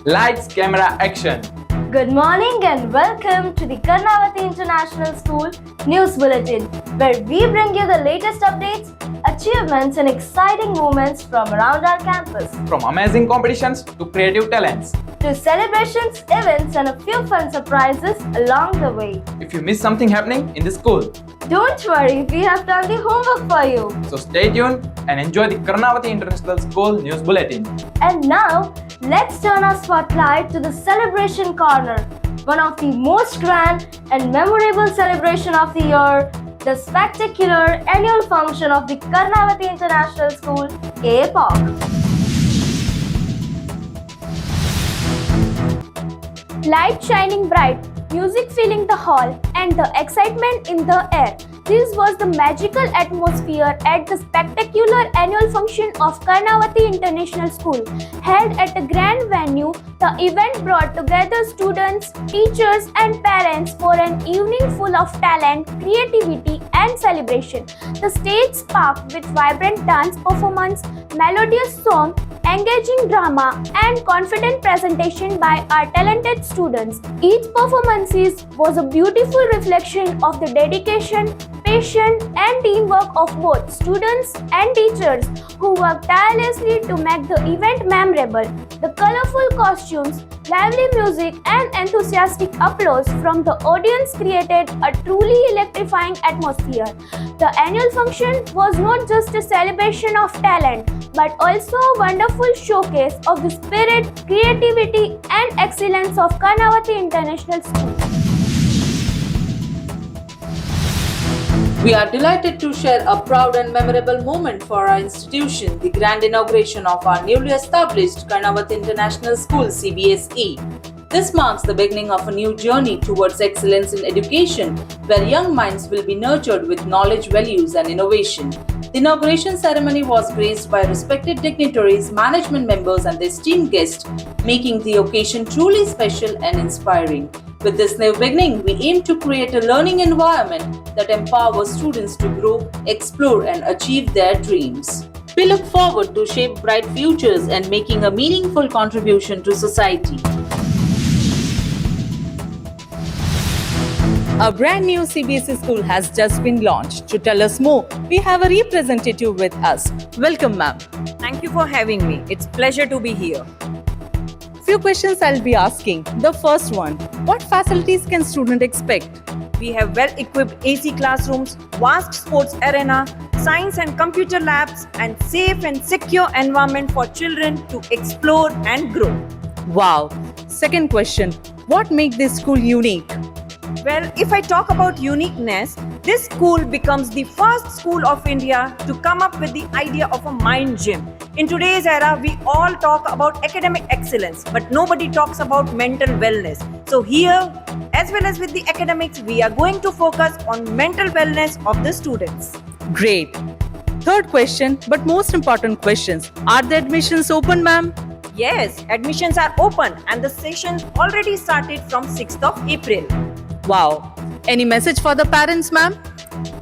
Lights, camera, action. Good morning and welcome to the Karnavati International School News Bulletin, where we bring you the latest updates, achievements, and exciting moments from around our campus. From amazing competitions to creative talents. To celebrations, events, and a few fun surprises along the way. If you miss something happening in the school, Don't worry, we have done the homework for you. so stay tuned and enjoy the Karnavati International School News Bulletin. And now, let's turn our spotlight to the celebration corner, one of the most grand and memorable celebration of the year, the spectacular annual function of the Karnavati International School, KPOC. Light shining bright, music filling the hall, and the excitement in the air. This was the magical atmosphere at the spectacular annual function of Karnavati International School. Held at a grand venue, the event brought together students, teachers, and parents for an evening full of talent, creativity, and celebration. The stage sparked with vibrant dance performance, melodious song, engaging drama, and confident presentation by our talented students. Each performance was a beautiful reflection of the dedication, passion, and teamwork of both students and teachers who worked tirelessly to make the event memorable. The colorful costumes, lively music, and enthusiastic applause from the audience created a truly electrifying atmosphere. The annual function was not just a celebration of talent, but also a wonderful showcase of the spirit, creativity, and excellence of Karnavati International School. We are delighted to share a proud and memorable moment for our institution, the grand inauguration of our newly established Karnavati International School CBSE. This marks the beginning of a new journey towards excellence in education, where young minds will be nurtured with knowledge, values, and innovation. The inauguration ceremony was graced by respected dignitaries, management members, and the esteemed guests, making the occasion truly special and inspiring. With this new beginning, we aim to create a learning environment that empowers students to grow, explore, and achieve their dreams. We look forward to shape bright futures and making a meaningful contribution to society. A brand new CBSE school has just been launched. To tell us more, we have a representative with us. Welcome, ma'am. Thank you for having me. It's pleasure to be here. Few questions I'll be asking. The first one, what facilities can student expect? We have well-equipped AC classrooms, vast sports arena, science and computer labs, and safe and secure environment for children to explore and grow. Wow. Second question, what makes this school unique? Well, if I talk about uniqueness, this school becomes the first school of India to come up with the idea of a mind gym. In today's era, we all talk about academic excellence, but nobody talks about mental wellness. So here, as well as with the academics, we are going to focus on mental wellness of the students. Great. Third question, but most important questions. Are the admissions open, ma'am? Yes, admissions are open and the session already started from 6th of April. Wow. Any message for the parents, ma'am?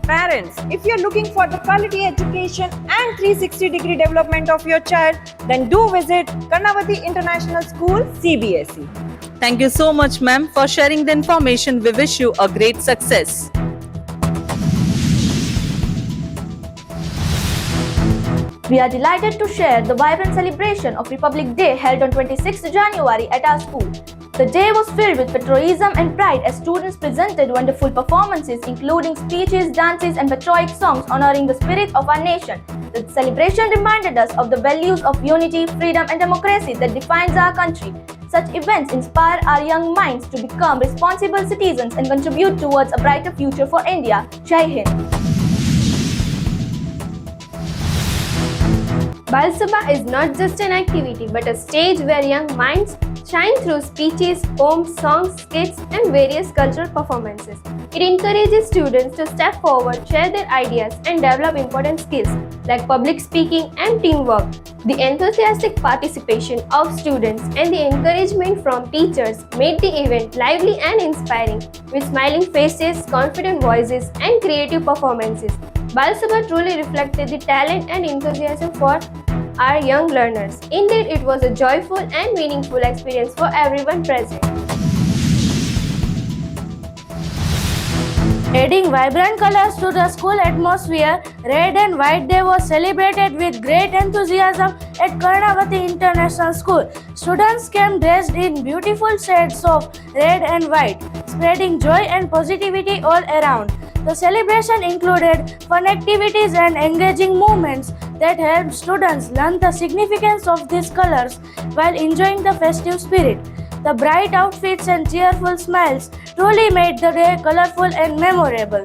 Parents, if you're looking for the quality education and 360-degree development of your child, then do visit Karnavati International School, CBSE. Thank you so much, ma'am, for sharing the information. We wish you a great success. We are delighted to share the vibrant celebration of Republic Day held on 26th January at our school. The day was filled with patriotism and pride as students presented wonderful performances including speeches, dances, and patriotic songs honoring the spirit of our nation. The celebration reminded us of the values of unity, freedom, and democracy that defines our country. Such events inspire our young minds to become responsible citizens and contribute towards a brighter future for India. Jai Hind. Bal Sabha is not just an activity but a stage where young minds shine through speeches, poems, songs, skits, and various cultural performances. It encourages students to step forward, share their ideas, and develop important skills like public speaking and teamwork. The enthusiastic participation of students and the encouragement from teachers made the event lively and inspiring, with smiling faces, confident voices, and creative performances. Bal Sabha truly reflected the talent and enthusiasm for our young learners. Indeed, it was a joyful and meaningful experience for everyone present. Adding vibrant colors to the school atmosphere, Red and White Day was celebrated with great enthusiasm at Karnavati International School. Students came dressed in beautiful shades of red and white, spreading joy and positivity all around. The celebration included fun activities and engaging moments that helped students learn the significance of these colors while enjoying the festive spirit. The bright outfits and cheerful smiles truly made the day colorful and memorable.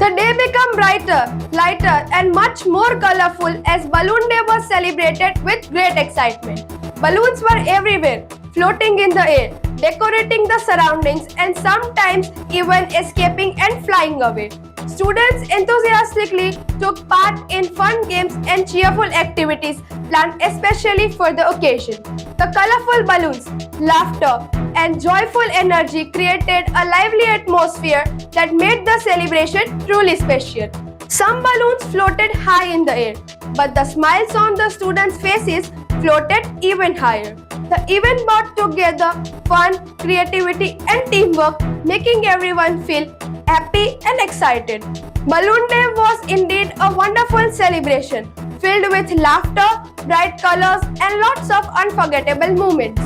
The day became brighter, lighter, and much more colorful as Balloon Day was celebrated with great excitement. Balloons were everywhere, floating in the air, decorating the surroundings, and sometimes even escaping and flying away. Students enthusiastically took part in fun games and cheerful activities planned especially for the occasion. The colorful balloons, laughter, and joyful energy created a lively atmosphere that made the celebration truly special. Some balloons floated high in the air, but the smiles on the students' faces floated even higher. The event brought together fun, creativity, and teamwork, making everyone feel happy and excited. Balloon Day was indeed a wonderful celebration, filled with laughter, bright colors, and lots of unforgettable moments.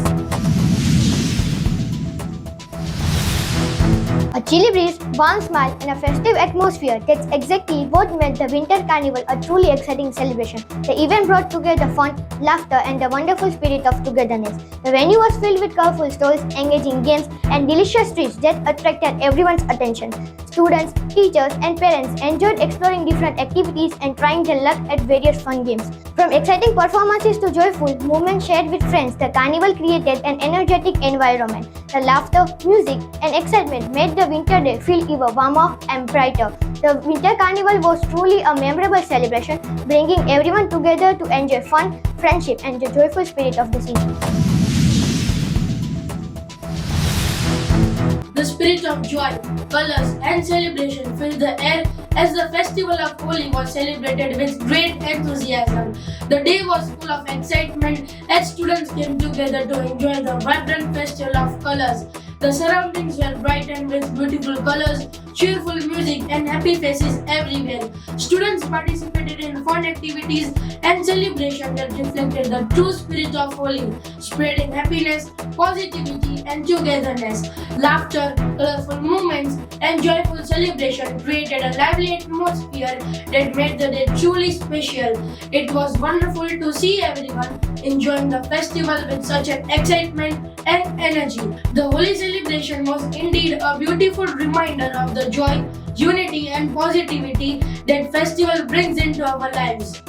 A chilly breeze, warm smile, and a festive atmosphere, that's exactly what made the Winter Carnival a truly exciting celebration. The event brought together fun, laughter, and the wonderful spirit of togetherness. The venue was filled with colorful stalls, engaging games, and delicious treats that attracted everyone's attention. Students, teachers, and parents enjoyed exploring different activities and trying their luck at various fun games. From exciting performances to joyful moments shared with friends, the carnival created an energetic environment. The laughter, music, and excitement made the winter day feel even warmer and brighter. The Winter Carnival was truly a memorable celebration, bringing everyone together to enjoy fun, friendship, and the joyful spirit of the season. The spirit of joy, colors, and celebration filled the air as the festival of Holi was celebrated with great enthusiasm. The day was full of excitement as students came together to enjoy the vibrant festival of colors. The surroundings were brightened with beautiful colors, cheerful music, and happy faces everywhere. Students participated in fun activities and celebration that reflected the true spirit of Holi, spreading happiness, positivity, and togetherness. Laughter, colorful moments, and joyful celebration created a lively atmosphere that made the day truly special. It was wonderful to see everyone enjoying the festival with such an excitement and energy. The Holi celebration was indeed a beautiful reminder of the joy, unity, and positivity that festival brings into our lives.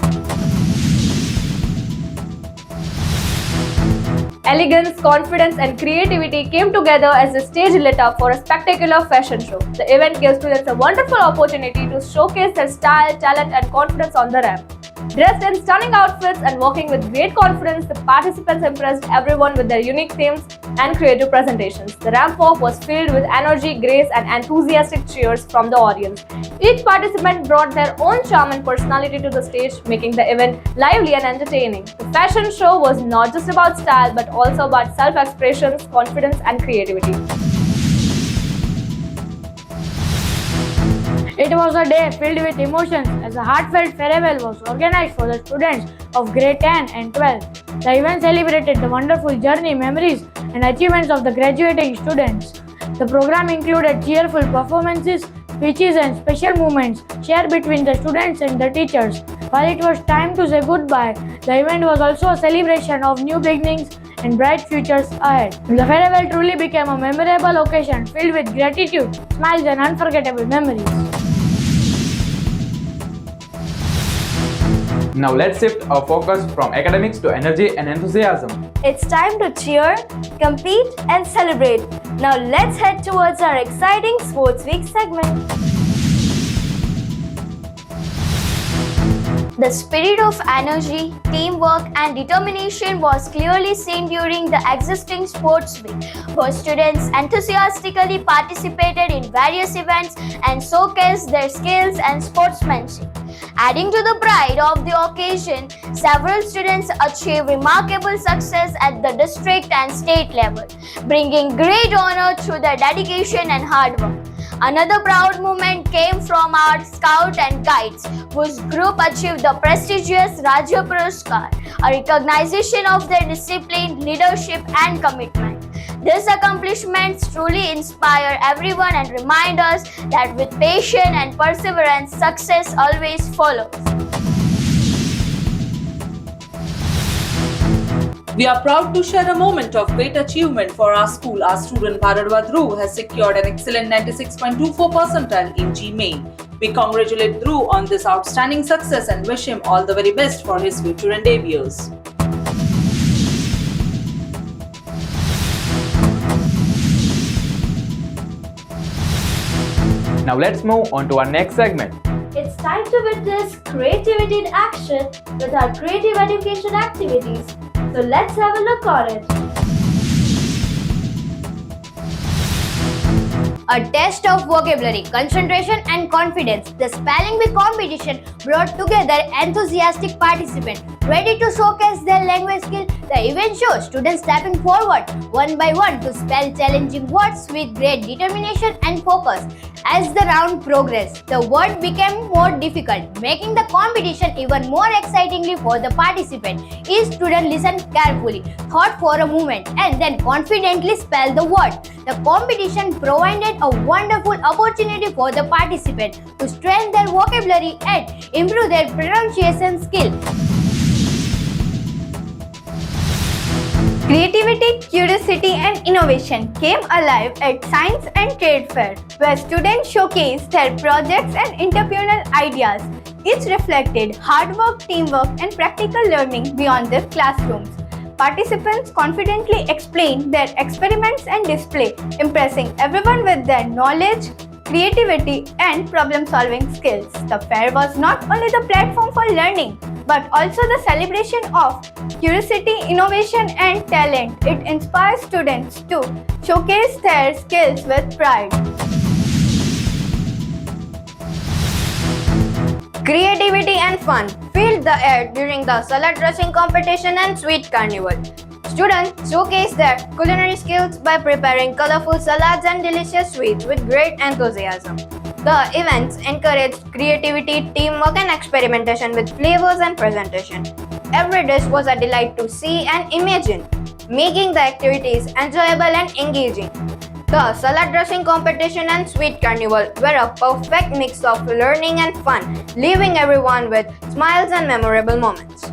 Elegance, confidence, and creativity came together as the stage lit up for a spectacular fashion show. The event gave students a wonderful opportunity to showcase their style, talent, and confidence on the ramp. Dressed in stunning outfits and walking with great confidence, the participants impressed everyone with their unique themes and creative presentations. The ramp walk was filled with energy, grace, and enthusiastic cheers from the audience. Each participant brought their own charm and personality to the stage, making the event lively and entertaining. The fashion show was not just about style but also about self-expression, confidence, and creativity. It was a day filled with emotions as a heartfelt farewell was organized for the students of grade 10 and 12. The event celebrated the wonderful journey, memories, and achievements of the graduating students. The program included cheerful performances, speeches, and special moments shared between the students and the teachers. While it was time to say goodbye, the event was also a celebration of new beginnings and bright futures ahead. The farewell truly became a memorable occasion filled with gratitude, smiles, and unforgettable memories. Now let's shift our focus from academics to energy and enthusiasm. It's time to cheer, compete, and celebrate. Now let's head towards our exciting Sports Week segment. The spirit of energy, teamwork, and determination was clearly seen during the existing Sports Week, where students enthusiastically participated in various events and showcased their skills and sportsmanship. Adding to the pride of the occasion, several students achieved remarkable success at the district and state level, bringing great honor through their dedication and hard work. Another proud moment came from our Scout and Guides, whose group achieved the prestigious Rajya Puraskar, a recognition of their discipline, leadership, and commitment. These accomplishments truly inspire everyone and remind us that with patience and perseverance, success always follows. We are proud to share a moment of great achievement for our school. Our student Bharadwaj Dhruv has secured an excellent 96.24 percentile in GMAIN. We congratulate Dhruv on this outstanding success and wish him all the very best for his future endeavors. Now let's move on to our next segment. It's time to witness creativity in action with our creative education activities. So let's have a look on it. A test of vocabulary, concentration, and confidence. The spelling bee competition brought together enthusiastic participants ready to showcase their language skill. The event shows students stepping forward one by one to spell challenging words with great determination and focus. As the round progressed, the word became more difficult, making the competition even more excitingly for the participant. Each student listened carefully, thought for a moment, and then confidently spelled the word. The competition provided a wonderful opportunity for the participants to strengthen their vocabulary and improve their pronunciation skill. Creativity, curiosity, and innovation came alive at Science and Trade Fair, where students showcased their projects and entrepreneurial ideas. Each reflected hard work, teamwork, and practical learning beyond their classrooms. Participants confidently explained their experiments and display, impressing everyone with their knowledge, creativity, and problem-solving skills. The fair was not only the platform for learning, but also the celebration of curiosity, innovation, and talent. It inspires students to showcase their skills with pride. Creativity and fun filled the air during the salad dressing competition and sweet carnival. Students showcased their culinary skills by preparing colorful salads and delicious sweets with great enthusiasm. The events encouraged creativity, teamwork, and experimentation with flavors and presentation. Every dish was a delight to see and imagine, making the activities enjoyable and engaging. The salad dressing competition and sweet carnival were a perfect mix of learning and fun, leaving everyone with smiles and memorable moments.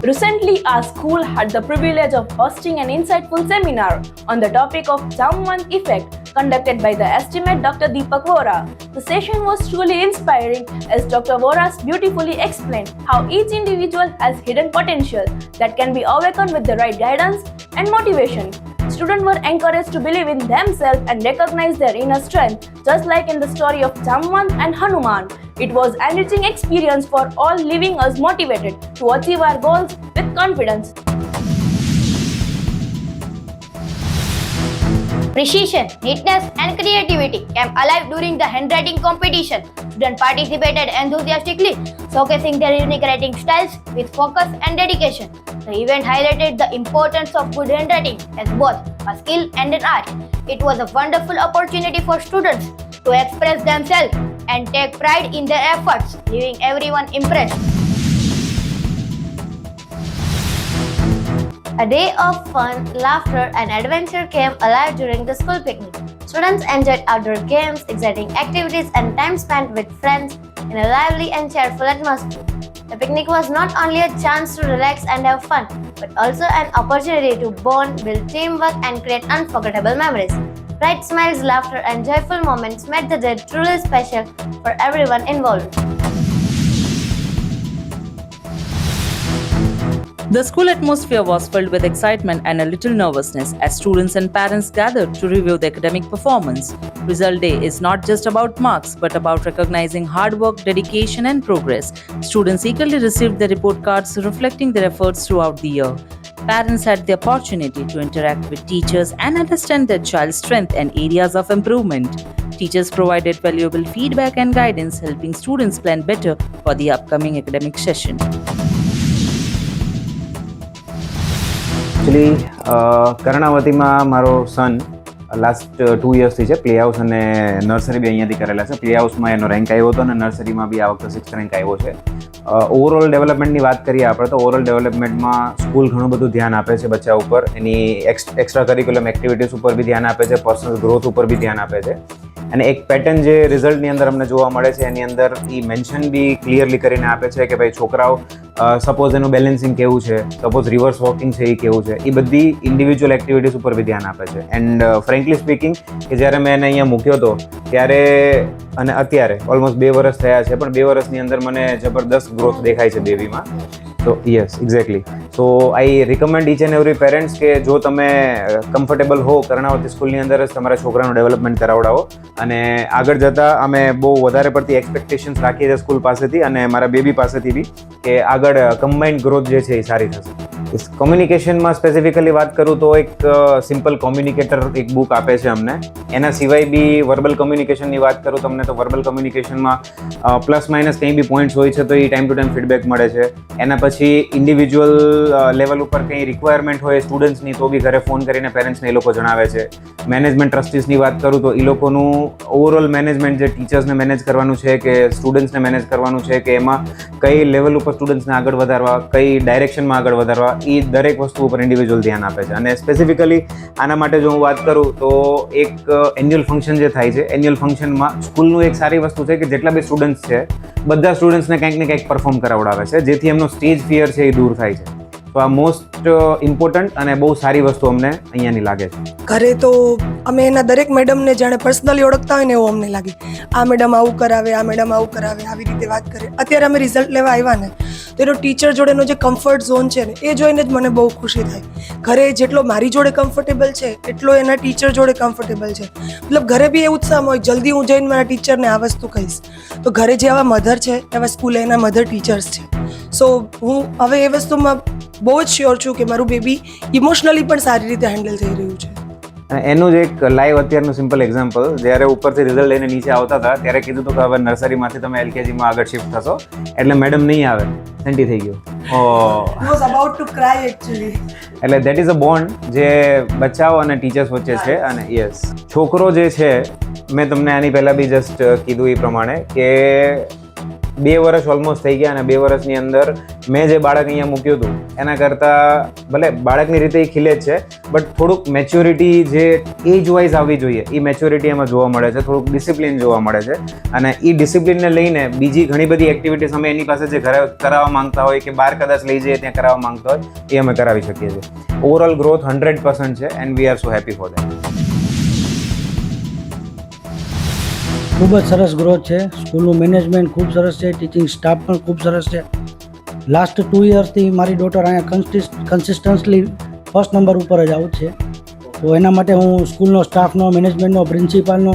Recently, our school had the privilege of hosting an insightful seminar on the topic of Jamwant effect conducted by the estimate Dr. Deepak Vora. The session was truly inspiring as Dr. Vora beautifully explained how each individual has hidden potential that can be awakened with the right guidance and motivation. Students were encouraged to believe in themselves and recognize their inner strength, just like in the story of Jamwant and Hanuman. It was an enriching experience for all, leaving us motivated to achieve our goals with confidence. Precision, neatness, and creativity came alive during the handwriting competition. Students participated enthusiastically, showcasing their unique writing styles with focus and dedication. The event highlighted the importance of good handwriting as both a skill and an art. It was a wonderful opportunity for students to express themselves and take pride in their efforts, leaving everyone impressed. A day of fun, laughter, and adventure came alive during the school picnic. Students enjoyed outdoor games, exciting activities, and time spent with friends in a lively and cheerful atmosphere. The picnic was not only a chance to relax and have fun, but also an opportunity to bond, build teamwork, and create unforgettable memories. Bright smiles, laughter, and joyful moments made the day truly special for everyone involved. The school atmosphere was filled with excitement and a little nervousness as students and parents gathered to review the academic performance. Result day is not just about marks but about recognizing hard work, dedication, and progress. Students eagerly received their report cards reflecting their efforts throughout the year. Parents had the opportunity to interact with teachers and understand their child's strengths and areas of improvement. Teachers provided valuable feedback and guidance, helping students plan better for the upcoming academic session. Actually કર્ણાવતીમાં મારો son last 2 યર્સથી છે. Play house અને nursery બી અહીંયાથી કરેલા છે. Play હાઉસમાં એનો રેન્ક આવ્યો હતો અને નર્સરીમાં બી આ વખતે 6th રેન્ક આવ્યો છે. ઓવરઓલ ડેવલપમેન્ટની વાત કરીએ આપણે તો ઓવરઓલ ડેવલપમેન્ટમાં સ્કૂલ ઘણું બધું ધ્યાન આપે છે બચ્ચા ઉપર. એની એક્સ્ટ્રા કરિક્યુલમ એક્ટિવિટીઝ ઉપર બી ધ્યાન આપે છે, પર્સનલ ગ્રોથ ઉપર બી ધ્યાન આપે છે. અને એક પેટર્ન જે રિઝલ્ટની અંદર અમને જોવા મળે છે એની અંદર એ મેન્શન બી ક્લિયરલી કરીને આપે છે કે ભાઈ છોકરાઓ સપોઝ એનું બેલેન્સિંગ કેવું છે, સપોઝ રિવર્સ વોકિંગ છે એ કેવું છે, એ બધી ઇન્ડિવિજ્યુઅલ એક્ટિવિટીઝ ઉપર બી ધ્યાન આપે છે. એન્ડ ફ્રેન્કલી સ્પીકિંગ કે જ્યારે મેં એને અહીંયા મૂક્યો હતો ત્યારે અને અત્યારે ઓલમોસ્ટ 2 વર્ષ થયા છે, પણ 2 વર્ષની અંદર મને જબરદસ્ત ગ્રોથ દેખાય છે બેબીમાં. તો yes exactly. So I recommend each and every parents કે જો તમે કમ્ફર્ટેબલ હો કર્ણાવતી સ્કૂલની અંદર જ તમારા છોકરાનું ડેવલપમેન્ટ કરાવડાવો. અને આગળ જતાં અમે બહુ વધારે પડતી એક્સપેક્ટેશન્સ રાખીએ છીએ સ્કૂલ પાસેથી અને મારા બેબી પાસેથી બી કે આગળ કમ્બાઇન્ડ ગ્રોથ જે છે એ સારી થશે. કોમ્યુનિકેશનમાં સ્પેસિફિકલી વાત કરું તો એક સિમ્પલ કોમ્યુનિકેટર એક બુક આપે છે અમને. એના સિવાય બી વર્બલ કોમ્યુનિકેશનની વાત કરું તમને તો વર્બલ કોમ્યુનિકેશનમાં પ્લસ માઇનસ કંઈ બી પોઈન્ટ્સ હોય છે તો એ ટાઈમ ટુ ટાઈમ ફીડબેક મળે છે. એના પછી ઇન્ડિવિજ્યુઅલ લેવલ ઉપર કંઈ રિક્વાયરમેન્ટ હોય સ્ટુડન્ટ્સની તો બી ઘરે ફોન કરીને પેરેન્ટ્સને એ લોકો જણાવે છે. મેનેજમેન્ટ ટ્રસ્ટીસની વાત કરું તો એ લોકોનું ઓવરઓલ મેનેજમેન્ટ જે ટીચર્સને મેનેજ કરવાનું છે કે સ્ટુડન્ટ્સને મેનેજ કરવાનું છે કે એમાં કઈ લેવલ ઉપર સ્ટુડન્ટ્સને આગળ વધારવા, કઈ ડાયરેક્શનમાં આગળ વધારવા, એ દરેક વસ્તુ ઉપર ઇન્ડિવિજ્યુઅલ ધ્યાન આપે છે. અને સ્પેસિફિકલી આના માટે જો હું વાત કરું તો એક એન્યુઅલ ફંક્શન જે થાય છે, એન્યુઅલ ફંક્શનમાં સ્કૂલનું એક સારી વસ્તુ છે કે જેટલા બી સ્ટુડન્ટ્સ છે બધા સ્ટુડન્ટ્સને કંઈક ને કંઈક પરફોર્મ કરાવડાવે છે જેથી એમનો સ્ટેજ ફિયર છે એ દૂર થાય છે. તો આ મોસ્ટ ઇમ્પોર્ટન્ટ અને બહુ સારી વસ્તુ અમને અહીંયાની લાગે છે. ઘરે તો અમે એના દરેક મેડમને જાણે પર્સનલી ઓળખતા હોય ને એવું અમને લાગે. આ મેડમ આવું કરાવે, આ મેડમ આવું કરાવે, આવી રીતે વાત કરે. અત્યારે અમે રિઝલ્ટ લેવા આવ્યા ને તો એનો ટીચર જોડેનો જે કમ્ફર્ટ ઝોન છે ને એ જોઈને જ મને બહુ ખુશી થાય. ઘરે જેટલો મારી જોડે કમ્ફર્ટેબલ છે એટલો એના ટીચર જોડે કમ્ફર્ટેબલ છે. મતલબ ઘરે બી એ ઉત્સાહ હોય જલ્દી હું જઈને મારા ટીચરને આ વસ્તુ કહીશ. તો ઘરે જે આવા મધર છે એવા સ્કૂલે એના મધર ટીચર્સ છે. સો હું હવે એ વસ્તુમાં બહુ જ શ્યોર છું કે મારું બેબી ઇમોશનલી પણ સારી રીતે હેન્ડલ થઈ રહ્યું છે. એનું જ એક લાઈવ અત્યારનું સિમ્પલ એક્ઝામ્પલ, જ્યારે ઉપરથી રિઝલ્ટ લઈને નીચે આવતા હતા ત્યારે કીધું હતું કે હવે નર્સરીમાંથી તમે LKGમાં આગળ શિફ્ટ થશો એટલે મેડમ નહીં આવે, સેન્ટી થઈ ગયો. Was about two cry actually. એટલે દેટ ઇઝ અ બોન્ડ જે બચ્ચાઓ અને ટીચર્સ વચ્ચે છે. અને યસ, છોકરો જે છે મેં તમને આની પહેલાં બી જસ્ટ કીધું એ પ્રમાણે કે 2 વર્ષ ઓલમોસ્ટ થઈ ગયા અને 2 વર્ષની અંદર મેં જે બાળક અહીંયા મૂક્યું હતું એના કરતાં ભલે બાળકની રીતે એ ખીલે જ છે બટ થોડુંક મેચ્યોરિટી જે એજ વાઇઝ આવવી જોઈએ એ મેચ્યોરિટી એમાં જોવા મળે છે, થોડુંક ડિસિપ્લિન જોવા મળે છે. અને એ ડિસિપ્લિનને લઈને બીજી ઘણી બધી એક્ટિવિટીઝ અમે એની પાસે જે ઘરે કરાવવા માંગતા હોય કે બહાર કદાચ લઈ જઈએ ત્યાં કરાવવા માંગતા હોય એ અમે કરાવી શકીએ છીએ. ઓવરઓલ ગ્રોથ 100% છે and we are so happy for that. ખૂબ જ સરસ ગ્રોથ છે. સ્કૂલનું મેનેજમેન્ટ ખૂબ સરસ છે, ટીચિંગ સ્ટાફ પણ ખૂબ સરસ છે. લાસ્ટ 2 યર્સથી મારી ડોટર અહીંયા કન્સિસ્ટન્ટલી ફર્સ્ટ નંબર ઉપર જ આઉટ છે. તો એના માટે હું સ્કૂલનો સ્ટાફનો, મેનેજમેન્ટનો, પ્રિન્સિપાલનો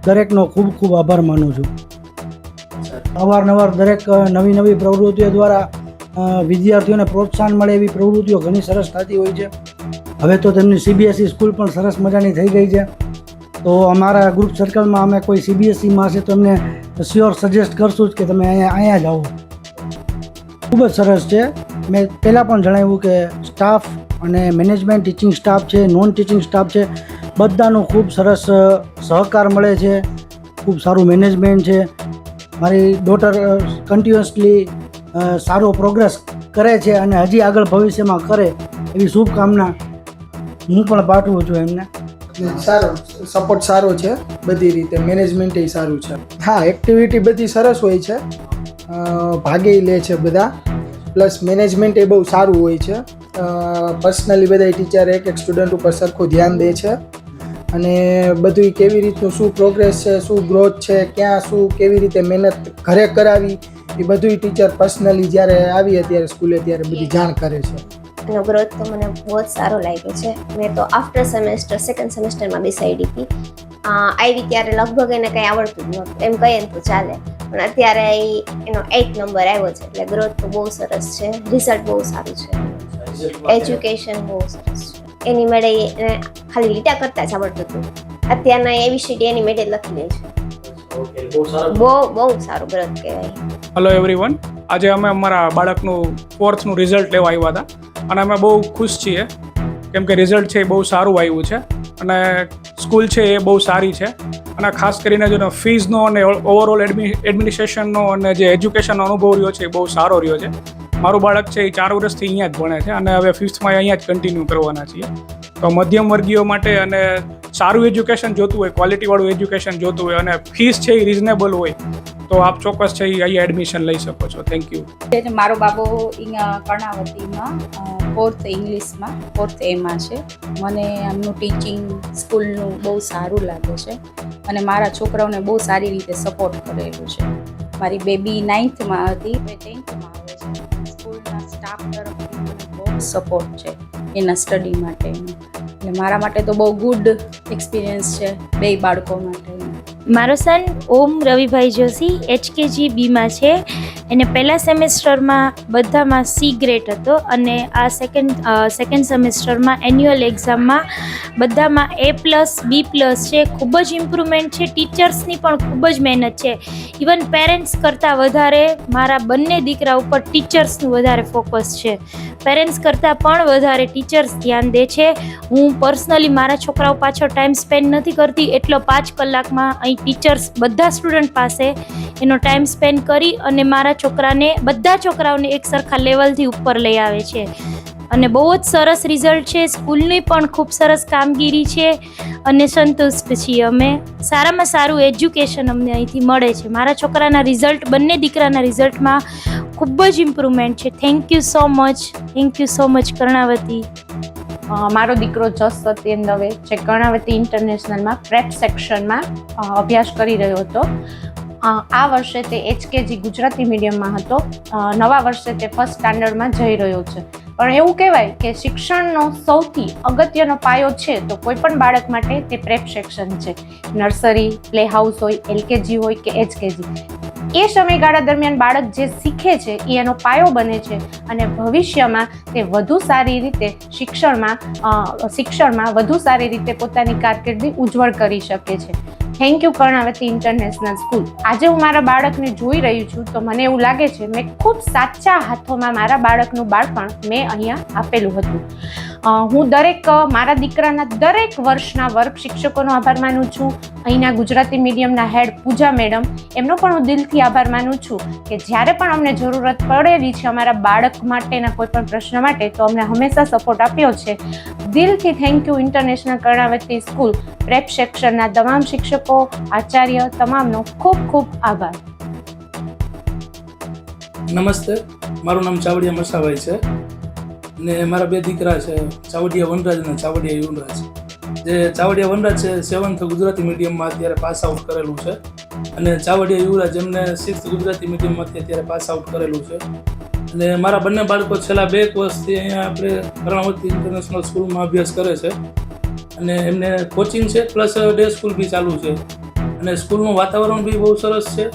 દરેકનો ખૂબ ખૂબ આભાર માનું છું. અવારનવાર દરેક નવી પ્રવૃત્તિઓ દ્વારા વિદ્યાર્થીઓને પ્રોત્સાહન મળે એવી પ્રવૃત્તિઓ ઘણી સરસ થતી હોય છે. હવે તો તેમની CBSE સ્કૂલ પણ સરસ મજાની થઈ ગઈ છે. તો અમારા ગ્રુપ સર્કલમાં અમે કોઈ CBSEમાં હશે તો એમને શ્યોર સજેસ્ટ કરશું જ કે તમે અહીંયા જાઓ. ખૂબ જ સરસ છે. મેં પહેલાં પણ જણાવ્યું કે સ્ટાફ અને મેનેજમેન્ટ, ટીચિંગ સ્ટાફ છે, નોન ટીચિંગ સ્ટાફ છે, બધાનો ખૂબ સરસ સહકાર મળે છે. ખૂબ સારું મેનેજમેન્ટ છે. મારી ડોટર કન્ટિન્યુઅસલી સારો પ્રોગ્રેસ કરે છે અને હજી આગળ ભવિષ્યમાં કરે એવી શુભકામના હું પણ પાઠવું છું એમને. સારો સપોર્ટ સારો છે બધી રીતે, મેનેજમેન્ટ એ સારું છે. હા, એક્ટિવિટી બધી સરસ હોય છે, ભાગે લે છે બધા, પ્લસ મેનેજમેન્ટ એ બહુ સારું હોય છે. પર્સનલી બધા ટીચર એક સ્ટુડન્ટ ઉપર સરખું ધ્યાન દે છે અને બધું કેવી રીતનું શું પ્રોગ્રેસ છે, શું ગ્રોથ છે, ક્યાં શું કેવી રીતે મહેનત ઘરે કરાવી એ બધું ટીચર પર્સનલી જ્યારે આવીએ ત્યારે સ્કૂલે ત્યારે બધી જાણ કરે છે. એનો ગ્રોથ તો મને બહુ જ સારો લાગ્યો છે. મેં તો આફ્ટર સેમેસ્ટર સેકન્ડ સેમેસ્ટરમાં બેસાડી હતી. આવી ત્યારે લગભગ એને કંઈ આવડતું જ નહોતું, એમ કહીએ ને તો ચાલે, પણ અત્યારે એનો 8 નંબર આવ્યો છે, એટલે ગ્રોથ તો બહુ સરસ છે, રિઝલ્ટ બહુ સારું છે, એજ્યુકેશન બહુ સરસ છે. એની મેળે એને ખાલી લીટા કરતા જ આવડતું હતું, અત્યારના ABCD એની મેળે લખી લે છે. બહુ સારો ગ્રોથ કહેવાય. હેલો એવરીવન, આજે અમે અમારા બાળકનું 4થનું રિઝલ્ટ લેવા આવ્યા હતા અને અમે બહુ ખુશ છીએ કેમ કે રિઝલ્ટ છે એ બહુ સારું આવ્યું છે અને સ્કૂલ છે એ બહુ સારી છે અને ખાસ કરીને જો ફીઝનો અને ઓવરઓલ એડમિનિસ્ટ્રેશનનો અને જે એજ્યુકેશનનો અનુભવ રહ્યો છે એ બહુ સારો રહ્યો છે. મારું બાળક છે એ 4 વર્ષથી અહીંયા જ ભણે છે અને હવે 5થમાં અહીંયા જ કન્ટિન્યુ કરવાના છીએ. તો મધ્યમ વર્ગીયો માટે અને સારું એજ્યુકેશન જોતું હોય, ક્વોલિટીવાળું એજ્યુકેશન જોતું હોય અને ફીસ છે એ રિઝનેબલ હોય તો આપ ચોક્કસ છે એ અહીંયા એડમિશન લઈ શકો છો. Thank you. મારો બાબો અહીંયા કર્ણાવતીમાં 4th ઇંગ્લિશમાં 4th એમાં છે. મને આમનું ટીચિંગ સ્કૂલનું બહુ સારું લાગે છે અને મારા છોકરાઓને બહુ સારી રીતે સપોર્ટ કરેલું છે. મારી બેબી 9thમાં હતી, હવે 10thમાં આવે છે. સ્કૂલના સ્ટાફ તરફથી મને બહુ સપોર્ટ છે એના સ્ટડી માટે, એટલે મારા માટે તો બહુ ગુડ એક્સપિરિયન્સ છે બે બાળકો માટે. મારો સન ઓમ રવિભાઈ જોશી HKG બીમાં છે. એને પહેલા સેમેસ્ટરમાં બધામાં C ગ્રેડ હતો અને આ સેકન્ડ સેમેસ્ટરમાં એન્યુઅલ એક્ઝામમાં બધામાં A+, B+ છે. ખૂબ જ ઇમ્પ્રુવમેન્ટ છે. ટીચર્સની પણ ખૂબ જ મહેનત છે. ઇવન પેરેન્ટ્સ કરતાં વધારે મારા બંને દીકરા ઉપર ટીચર્સનું વધારે ફોકસ છે. પેરેન્ટ્સ કરતાં પણ વધારે ટીચર્સ ધ્યાન દે છે. હું પર્સનલી મારા છોકરાઓ પાછળ ટાઈમ સ્પેન્ડ નથી કરતી, એટલો 5 કલાકમાં અહીં ટીચર્સ બધા સ્ટુડન્ટ પાસે એનો ટાઈમ સ્પેન્ડ કરી અને મારા બધા છોકરાઓને એક સરખા લેવલથી ઉપર લઈ આવે છે અને બહુ જ સરસ રિઝલ્ટ છે. સ્કૂલની પણ ખૂબ સરસ કામગીરી છે અને સંતુષ્ટ છીએ અમે. સારામાં સારું એજ્યુકેશન અમને અહીંથી મળે છે. મારા છોકરાના રિઝલ્ટ, બંને દીકરાના રિઝલ્ટમાં ખૂબ જ ઇમ્પ્રુવમેન્ટ છે. Thank you so much Karnavati. મારો દીકરો જસ સત્યેન દવે જે કર્ણાવતી ઇન્ટરનેશનલમાં પ્રેપ સેક્શનમાં અભ્યાસ કરી રહ્યો હતો. આ વર્ષે તે HKG ગુજરાતી મીડિયમમાં હતો. નવા વર્ષે તે 1st સ્ટાન્ડર્ડમાં જઈ રહ્યો છે. પણ એવું કહેવાય કે શિક્ષણનો સૌથી અગત્યનો પાયો છે તો કોઈ પણ બાળક માટે તે પ્રેપ સેક્શન છે. નર્સરી, પ્લે હાઉસ હોય, LKG હોય કે HKG, એ સમયગાળા દરમિયાન બાળક જે શીખે છે એ એનો પાયો બને છે અને ભવિષ્યમાં તે વધુ સારી રીતે શિક્ષણમાં વધુ સારી રીતે પોતાની કારકિર્દી ઉજ્જવળ કરી શકે છે. Thank you Karnavati international school. આજે હું મારા બાળકને જોઈ રહી છું તો મને એવું લાગે છે મેં ખૂબ સાચા હાથોમાં મારા બાળકનું બાળપણ મેં અહીંયા આપેલું હતું. હું મારા દીકરાના દરેક વર્ષના વર્ગ શિક્ષકોનો આભાર માનું છું. અહીંના ગુજરાતી મીડિયમના હેડ પૂજા મેડમ, એમનો પણ હું દિલથી આભાર માનું છું કે જ્યારે પણ અમને જરૂરત પડેલી છે અમારા બાળક માટેના કોઈ પણ પ્રશ્ન માટે તો અમને હંમેશા સપોર્ટ આપ્યો છે. દિલથી thank you international Karnavati school prep સેક્શનના તમામ શિક્ષકો, આચાર્ય, તમામનો ખૂબ ખૂબ આભાર. નમસ્તે, મારું નામ ચાવડિયા મસાભાઈ છે ને મારા 2 દીકરા છે, ચાવડિયા વનરાજ અને ચાવડિયા યુવરાજ. જે ચાવડિયા વનરાજ છે 7th ગુજરાતી મીડિયમમાં અત્યારે પાસ આઉટ કરેલું છે અને ચાવડિયા યુવરાજ એમને 6th ગુજરાતી મીડિયમમાંથી અત્યારે પાસ આઉટ કરેલું છે. અને મારા બંને બાળકો છેલ્લા 2 વર્ષથી અહીંયા આપણે કર્ણાવતી ઇન્ટરનેશનલ સ્કૂલમાં અભ્યાસ કરે છે અને એમને કોચિંગ છે પ્લસ ડે સ્કૂલ બી ચાલુ છે અને સ્કૂલનું વાતાવરણ બી બહુ સરસ છે,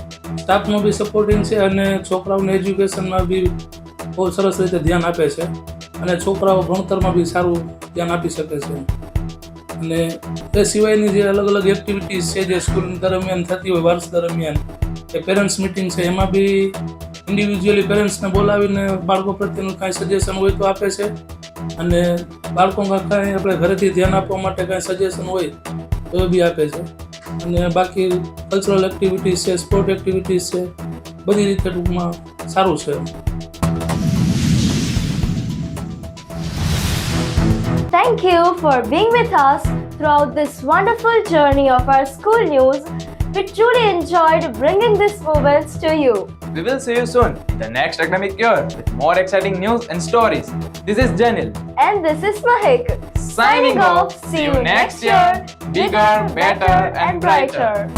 સ્ટાફનો બી સપોર્ટિંગ છે અને છોકરાઓને એજ્યુકેશનમાં બી બહુ સરસ રીતે ધ્યાન આપે છે અને છોકરાઓ ભણતરમાં બી સારું ધ્યાન આપી શકે છે. અને એ સિવાયની જે અલગ અલગ એક્ટિવિટીઝ છે જે સ્કૂલ દરમિયાન થતી હોય, વર્ષ દરમિયાન એ પેરેન્ટ્સ મિટિંગ છે, એમાં બી ઇન્ડિવિજ્યુઅલી પેરેન્ટ્સને બોલાવીને બાળકો પ્રત્યેનું કાંઈ સજેશન હોય તો આપે છે અને બાળકોમાં કાંઈ આપણે ઘરેથી ધ્યાન આપવા માટે કાંઈ સજેશન હોય તો એ બી આપે છે. અને બાકી કલ્ચરલ એક્ટિવિટીઝ છે, સ્પોર્ટ એક્ટિવિટીઝ છે, બધી રીતે ટૂંકમાં સારું છે. Thank you for being with us throughout this wonderful journey of our school news. We truly enjoyed bringing these moments to you. We will see you soon in the next academic year with more exciting news and stories. This is Janil. And this is Mahek. Signing off. See you next year. Bigger, better, and brighter.